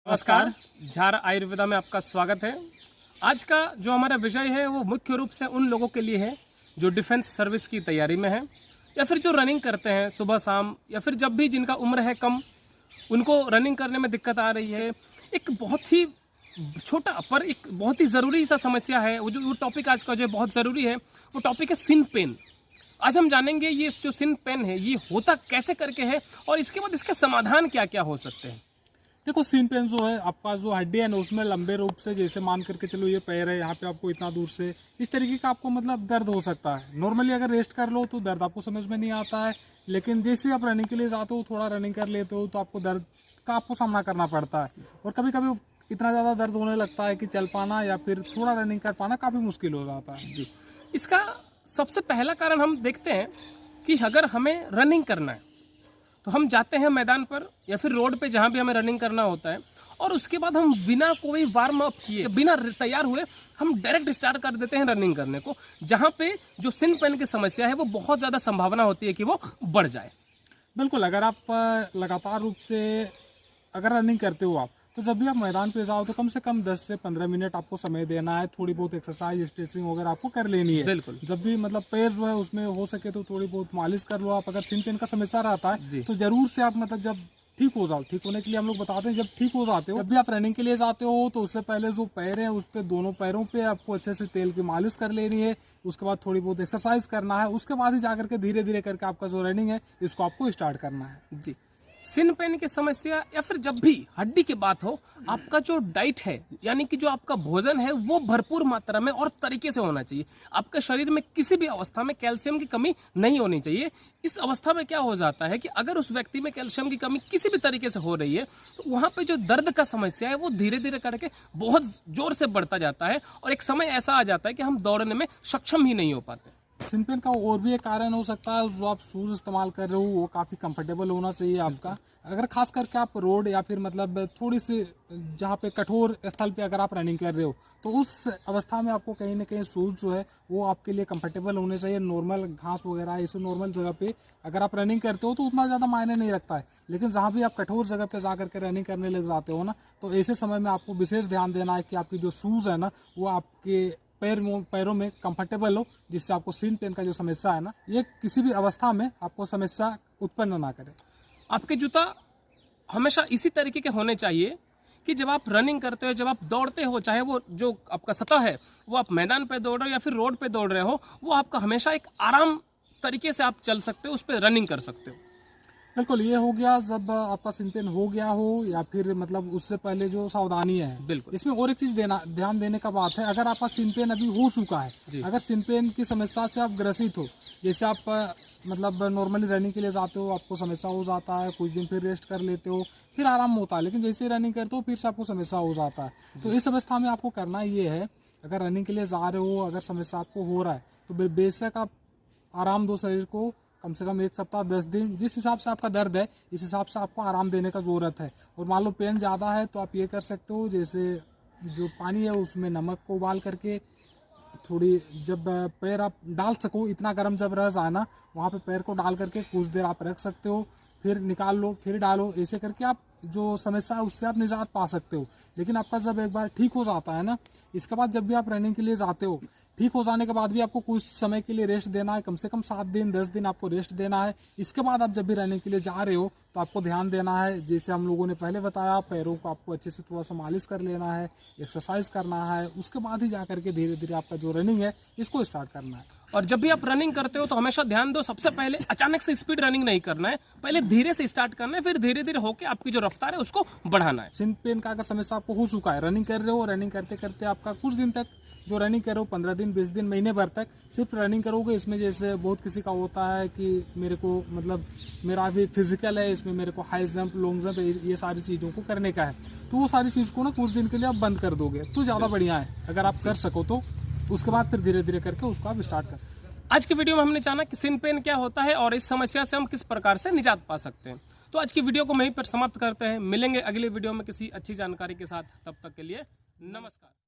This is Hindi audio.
नमस्कार, झार आयुर्वेदा में आपका स्वागत है। आज का जो हमारा विषय है वो मुख्य रूप से उन लोगों के लिए है जो डिफेंस सर्विस की तैयारी में है या फिर जो रनिंग करते हैं सुबह शाम या फिर जब भी जिनका उम्र है कम, उनको रनिंग करने में दिक्कत आ रही है। एक बहुत ही छोटा पर एक बहुत ही ज़रूरी सा समस्या है। वो टॉपिक आज का जो बहुत ज़रूरी है वो टॉपिक है सिन पेन। आज हम जानेंगे ये जो सिन पेन है ये होता कैसे करके है और इसके बाद इसके समाधान क्या क्या हो सकते हैं। देखो, सीन पेन जो है आपका जो हड्डी है ना उसमें लंबे रूप से, जैसे मान करके चलो ये पैर है, यहाँ पे आपको इतना दूर से इस तरीके का आपको मतलब दर्द हो सकता है। नॉर्मली अगर रेस्ट कर लो तो दर्द आपको समझ में नहीं आता है, लेकिन जैसे आप रनिंग के लिए जाते हो, थोड़ा रनिंग कर लेते हो तो आपको दर्द का आपको सामना करना पड़ता है और कभी कभी इतना ज़्यादा दर्द होने लगता है कि चल पाना या फिर थोड़ा रनिंग कर पाना काफ़ी मुश्किल हो जाता है। जी, इसका सबसे पहला कारण हम देखते हैं कि अगर हमें रनिंग करना है तो हम जाते हैं मैदान पर या फिर रोड पे जहाँ भी हमें रनिंग करना होता है और उसके बाद हम बिना कोई वार्म अप किए, बिना तैयार हुए हम डायरेक्ट स्टार्ट कर देते हैं रनिंग करने को, जहाँ पे जो सिन पेन की समस्या है वो बहुत ज़्यादा संभावना होती है कि वो बढ़ जाए। बिल्कुल, अगर आप लगातार रूप से अगर रनिंग करते हो आप, तो जब भी आप मैदान पे जाओ तो कम से कम 10 से 15 मिनट आपको समय देना है। थोड़ी बहुत एक्सरसाइज, स्ट्रेचिंग वगैरह आपको कर लेनी है। बिल्कुल, जब भी मतलब पैर जो है उसमें हो सके तो थोड़ी बहुत मालिश कर लो आप। अगर सिन पेन का समस्या रहता है तो जरूर से आप मतलब जब ठीक हो जाओ, ठीक होने के लिए हम लोग बताते हैं, जब ठीक हो जाते हो, जब भी आप रनिंग के लिए जाते हो तो उससे पहले जो पैर है उस पर, दोनों पैरों पे आपको अच्छे से तेल की मालिश कर लेनी है। उसके बाद थोड़ी बहुत एक्सरसाइज करना है, उसके बाद ही जाकर के धीरे धीरे करके आपका जो रनिंग है इसको आपको स्टार्ट करना है। जी। सिन पेन की समस्या या फिर जब भी हड्डी की बात हो, आपका जो डाइट है यानी कि जो आपका भोजन है वो भरपूर मात्रा में और तरीके से होना चाहिए। आपके शरीर में किसी भी अवस्था में कैल्शियम की कमी नहीं होनी चाहिए। इस अवस्था में क्या हो जाता है कि अगर उस व्यक्ति में कैल्शियम की कमी किसी भी तरीके से हो रही है तो वहाँ पे जो दर्द का समस्या है वो धीरे धीरे करके बहुत जोर से बढ़ता जाता है और एक समय ऐसा आ जाता है कि हम दौड़ने में सक्षम ही नहीं हो पाते। सिन पेन का और भी एक कारण हो सकता है, जो आप शूज इस्तेमाल कर रहे हो वो काफ़ी कंफर्टेबल होना चाहिए आपका। अगर खास करके आप रोड या फिर मतलब थोड़ी सी जहाँ पे कठोर स्थल पे अगर आप रनिंग कर रहे हो तो उस अवस्था में आपको कहीं ना कहीं शूज जो है वो आपके लिए कंफर्टेबल होने चाहिए। नॉर्मल घास वगैरह ऐसे नॉर्मल जगह पे अगर आप रनिंग करते हो तो उतना ज़्यादा मायने नहीं रखता है, लेकिन जहाँ भी आप कठोर जगह पे जा करके रनिंग करने लग जाते हो ना, तो ऐसे समय में आपको विशेष ध्यान देना है कि आपकी जो शूज़ है ना वो आपके पैरों में कंफर्टेबल हो, जिससे आपको सिन पेन का जो समस्या है ना ये किसी भी अवस्था में आपको समस्या उत्पन्न ना करे। आपके जूता हमेशा इसी तरीके के होने चाहिए कि जब आप रनिंग करते हो, जब आप दौड़ते हो, चाहे वो जो आपका सतह है वो आप मैदान पे दौड़ रहे हो या फिर रोड पे दौड़ रहे हो, वो आपका हमेशा एक आराम तरीके से आप चल सकते हो, उस पर रनिंग कर सकते हो। बिल्कुल, ये हो गया जब आपका सिन पेन हो गया हो या फिर मतलब उससे पहले जो सावधानी है। बिल्कुल, इसमें और एक चीज़ ध्यान देने का बात है, अगर आपका सिन पेन अभी हो चुका है, अगर सिन पेन की समस्या से आप ग्रसित हो, जैसे आप मतलब नॉर्मली रनिंग के लिए जाते हो, आपको समस्या हो जाता है, कुछ दिन फिर रेस्ट कर लेते हो, फिर आराम होता है, लेकिन जैसे रनिंग करते हो फिर से आपको समस्या हो जाता है। तो इस अवस्था में आपको करना ये है, अगर रनिंग के लिए जा रहे हो, अगर समस्या आपको हो रहा है तो बेशक आप आराम दो शरीर को, कम से कम 1 सप्ताह 10 दिन, जिस हिसाब से आपका दर्द है इस हिसाब से आपको आराम देने का ज़रूरत है। और मान लो पेन ज़्यादा है तो आप ये कर सकते हो, जैसे जो पानी है उसमें नमक को उबाल करके थोड़ी, जब पैर आप डाल सको, इतना गर्म जब रह जाए ना वहाँ पे पैर को डाल करके कुछ देर आप रख सकते हो, फिर निकाल लो, फिर डालो, ऐसे करके आप जो समस्या है उससे आप निजात पा सकते हो। लेकिन आपका जब एक बार ठीक हो जाता है ना, इसके बाद जब भी आप रनिंग के लिए जाते हो, ठीक हो जाने के बाद भी आपको कुछ समय के लिए रेस्ट देना है, कम से कम 7 दिन 10 दिन आपको रेस्ट देना है। इसके बाद आप जब भी रनिंग के लिए जा रहे हो तो आपको ध्यान देना है, जैसे हम लोगों ने पहले बताया, पैरों को आपको अच्छे से थोड़ा सा मालिश कर लेना है, एक्सरसाइज करना है, उसके बाद ही जा करके धीरे धीरे आपका जो रनिंग है इसको स्टार्ट करना है। और जब भी आप रनिंग करते हो तो हमेशा ध्यान दो, सबसे पहले अचानक से स्पीड रनिंग नहीं करना है, पहले धीरे से स्टार्ट करना है, फिर धीरे धीरे होकर आपकी जो रफ्तार है उसको बढ़ाना है। सिन पेन का अगर समस्या आपको हो चुका है, रनिंग कर रहे हो, रनिंग करते करते आपका कुछ दिन तक जो रनिंग करो, 15 दिन 20 दिन महीने भर तक सिर्फ रनिंग करोगे, इसमें जैसे बहुत किसी का होता है कि मेरे को मतलब मेरा अभी फिजिकल है, इसमें मेरे को हाई जंप, लॉन्ग जंप, ये सारी चीज़ों को करने का है, तो वो सारी चीज़ को ना कुछ दिन के लिए आप बंद कर दोगे तो ज़्यादा बढ़िया है, अगर आप कर सको तो। उसके बाद फिर धीरे धीरे करके उसको आप स्टार्ट कर। आज की वीडियो में हमने जाना कि सिन पेन क्या होता है और इस समस्या से हम किस प्रकार से निजात पा सकते हैं। तो आज की वीडियो को वहीं पर समाप्त करते हैं। मिलेंगे अगले वीडियो में किसी अच्छी जानकारी के साथ, तब तक के लिए नमस्कार।